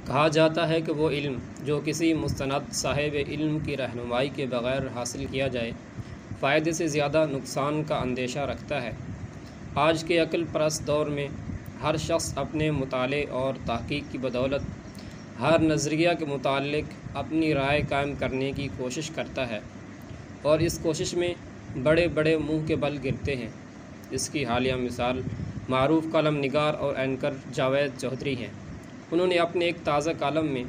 کہا جاتا ہے کہ وہ علم جو کسی مستند صاحب علم کی رہنمائی کے بغیر حاصل کیا جائے فائدے سے زیادہ نقصان کا اندیشہ رکھتا ہے۔ آج کے عقل پرست دور میں ہر شخص اپنے مطالعے اور تحقیق کی بدولت ہر نظریہ کے متعلق اپنی رائے قائم کرنے کی کوشش کرتا ہے، اور اس کوشش میں بڑے بڑے منہ کے بل گرتے ہیں۔ اس کی حالیہ مثال معروف کالم نگار اور اینکر جاوید چودھری ہیں۔ انہوں نے اپنے ایک تازہ کالم میں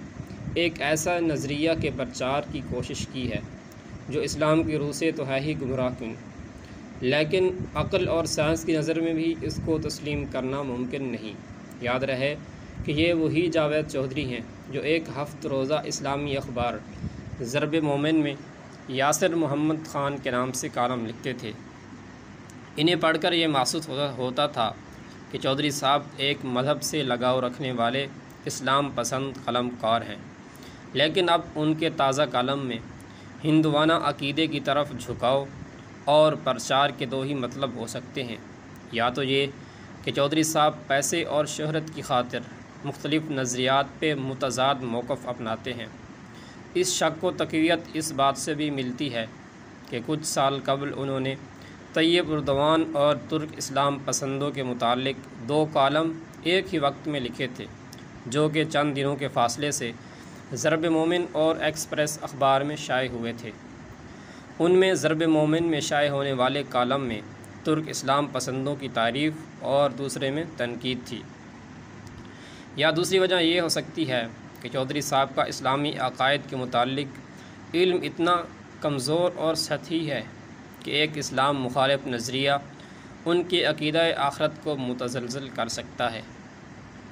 ایک ایسا نظریہ کے پرچار کی کوشش کی ہے جو اسلام کی روح سے تو ہے ہی گمراہ کن، لیکن عقل اور سائنس کی نظر میں بھی اس کو تسلیم کرنا ممکن نہیں۔ یاد رہے کہ یہ وہی جاوید چودھری ہیں جو ایک ہفت روزہ اسلامی اخبار ضرب مومن میں یاسر محمد خان کے نام سے کالم لکھتے تھے۔ انہیں پڑھ کر یہ محسوس ہوتا تھا کہ چودھری صاحب ایک مذہب سے لگاؤ رکھنے والے اسلام پسند قلم کار ہیں، لیکن اب ان کے تازہ کالم میں ہندوانہ عقیدے کی طرف جھکاؤ اور پرچار کے دو ہی مطلب ہو سکتے ہیں، یا تو یہ کہ چودھری صاحب پیسے اور شہرت کی خاطر مختلف نظریات پہ متضاد موقف اپناتے ہیں۔ اس شک و تقویت اس بات سے بھی ملتی ہے کہ کچھ سال قبل انہوں نے طیب اردوان اور ترک اسلام پسندوں کے متعلق 2 کالم ایک ہی وقت میں لکھے تھے، جو کہ چند دنوں کے فاصلے سے ضرب مومن اور ایکسپریس اخبار میں شائع ہوئے تھے۔ ان میں ضرب مومن میں شائع ہونے والے کالم میں ترک اسلام پسندوں کی تعریف اور دوسرے میں تنقید تھی۔ یا دوسری وجہ یہ ہو سکتی ہے کہ چودھری صاحب کا اسلامی عقائد کے متعلق علم اتنا کمزور اور سطحی ہے کہ ایک اسلام مخالف نظریہ ان کے عقیدہ آخرت کو متزلزل کر سکتا ہے۔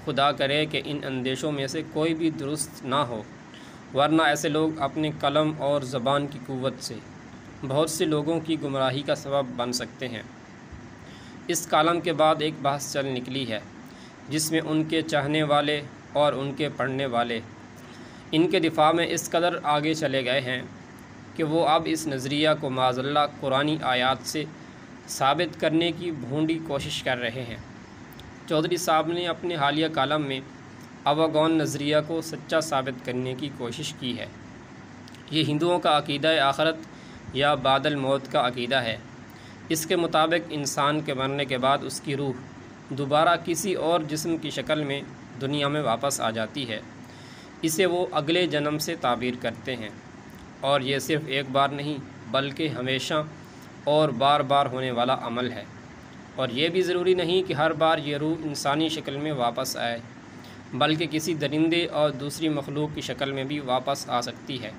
خدا کرے کہ ان اندیشوں میں سے کوئی بھی درست نہ ہو، ورنہ ایسے لوگ اپنے قلم اور زبان کی قوت سے بہت سے لوگوں کی گمراہی کا سبب بن سکتے ہیں۔ اس کالم کے بعد ایک بحث چل نکلی ہے جس میں ان کے چاہنے والے اور ان کے پڑھنے والے ان کے دفاع میں اس قدر آگے چلے گئے ہیں کہ وہ اب اس نظریہ کو معاذ اللہ قرآنی آیات سے ثابت کرنے کی بھونڈی کوشش کر رہے ہیں۔ چودھری صاحب نے اپنے حالیہ کالم میں اوغون نظریہ کو سچا ثابت کرنے کی کوشش کی ہے۔ یہ ہندوؤں کا عقیدہ آخرت یا بعد الموت کا عقیدہ ہے۔ اس کے مطابق انسان کے مرنے کے بعد اس کی روح دوبارہ کسی اور جسم کی شکل میں دنیا میں واپس آ جاتی ہے۔ اسے وہ اگلے جنم سے تعبیر کرتے ہیں، اور یہ صرف ایک بار نہیں بلکہ ہمیشہ اور بار بار ہونے والا عمل ہے، اور یہ بھی ضروری نہیں کہ ہر بار یہ روح انسانی شکل میں واپس آئے، بلکہ کسی درندے اور دوسری مخلوق کی شکل میں بھی واپس آ سکتی ہے۔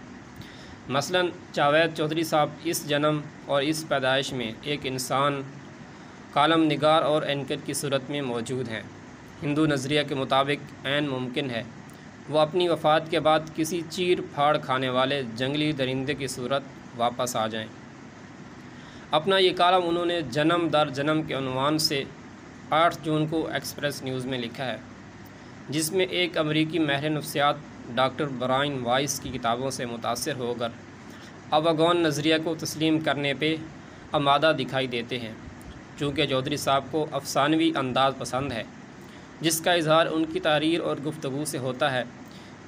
مثلاً جاوید چودھری صاحب اس جنم اور اس پیدائش میں ایک انسان، کالم نگار اور اینکر کی صورت میں موجود ہیں۔ ہندو نظریہ کے مطابق عین ممکن ہے وہ اپنی وفات کے بعد کسی چیر پھاڑ کھانے والے جنگلی درندے کی صورت واپس آ جائیں۔ اپنا یہ کالم انہوں نے جنم در جنم کے عنوان سے 8 جون کو ایکسپریس نیوز میں لکھا ہے، جس میں ایک امریکی ماہر نفسیات ڈاکٹر برائن وائس کی کتابوں سے متاثر ہو کر اوغون نظریہ کو تسلیم کرنے پہ آمادہ دکھائی دیتے ہیں۔ چونکہ چودھری صاحب کو افسانوی انداز پسند ہے جس کا اظہار ان کی تحریر اور گفتگو سے ہوتا ہے،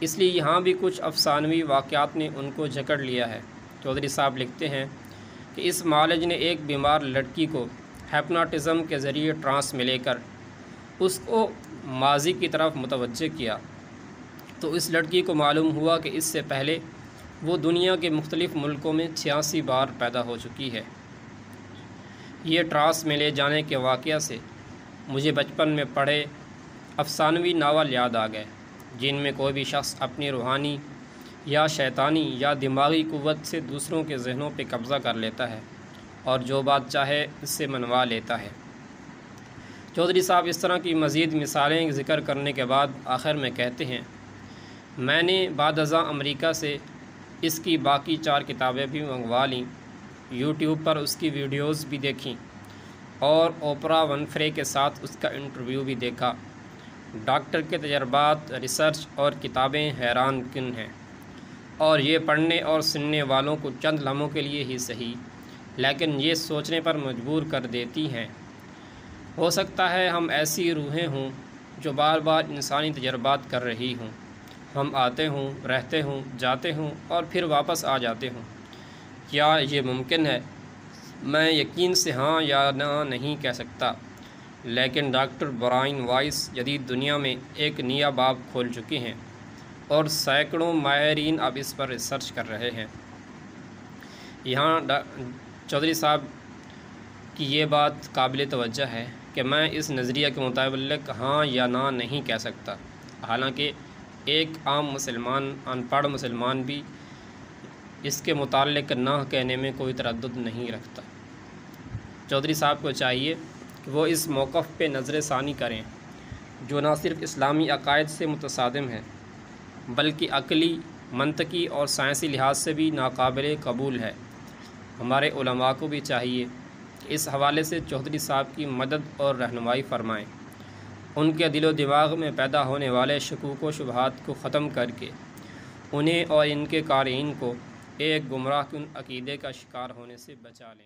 اس لیے یہاں بھی کچھ افسانوی واقعات نے ان کو جکڑ لیا ہے۔ چودھری صاحب لکھتے ہیں کہ اس معالج نے ایک بیمار لڑکی کو ہیپناٹزم کے ذریعے ٹرانس میں لے کر اس کو ماضی کی طرف متوجہ کیا، تو اس لڑکی کو معلوم ہوا کہ اس سے پہلے وہ دنیا کے مختلف ملکوں میں 86 بار پیدا ہو چکی ہے۔ یہ ٹرانس میں لے جانے کے واقعہ سے مجھے بچپن میں پڑھے افسانوی ناول یاد آ گئے، جن میں کوئی بھی شخص اپنی روحانی یا شیطانی یا دماغی قوت سے دوسروں کے ذہنوں پہ قبضہ کر لیتا ہے اور جو بات چاہے اس سے منوا لیتا ہے۔ چودھری صاحب اس طرح کی مزید مثالیں ذکر کرنے کے بعد آخر میں کہتے ہیں، میں نے بعد ازاں امریکہ سے اس کی باقی 4 کتابیں بھی منگوا لیں، یوٹیوب پر اس کی ویڈیوز بھی دیکھیں اور اوپرا ونفرے کے ساتھ اس کا انٹرویو بھی دیکھا۔ ڈاکٹر کے تجربات، ریسرچ اور کتابیں حیران کن ہیں، اور یہ پڑھنے اور سننے والوں کو چند لمحوں کے لیے ہی صحیح لیکن یہ سوچنے پر مجبور کر دیتی ہیں۔ ہو سکتا ہے ہم ایسی روحیں ہوں جو بار بار انسانی تجربات کر رہی ہوں، ہم آتے ہوں، رہتے ہوں، جاتے ہوں اور پھر واپس آ جاتے ہوں۔ کیا یہ ممکن ہے؟ میں یقین سے ہاں یا نہ نہیں کہہ سکتا، لیکن ڈاکٹر برائن وائس جدید دنیا میں ایک نیا باب کھول چکے ہیں اور سینکڑوں ماہرین اب اس پر ریسرچ کر رہے ہیں۔ یہاں چودھری صاحب کی یہ بات قابل توجہ ہے کہ میں اس نظریہ کے متعلق ہاں یا نہ نہیں کہہ سکتا، حالانکہ ایک عام مسلمان، ان پڑھ مسلمان بھی اس کے متعلق نہ کہنے میں کوئی تردد نہیں رکھتا۔ چودھری صاحب کو چاہیے کہ وہ اس موقف پہ نظر ثانی کریں جو نہ صرف اسلامی عقائد سے متصادم ہے بلکہ عقلی، منطقی اور سائنسی لحاظ سے بھی ناقابل قبول ہے۔ ہمارے علماء کو بھی چاہیے کہ اس حوالے سے چودھری صاحب کی مدد اور رہنمائی فرمائیں، ان کے دل و دماغ میں پیدا ہونے والے شکوک و شبہات کو ختم کر کے انہیں اور ان کے قارئین کو ایک گمراہ کن عقیدے کا شکار ہونے سے بچا لیں۔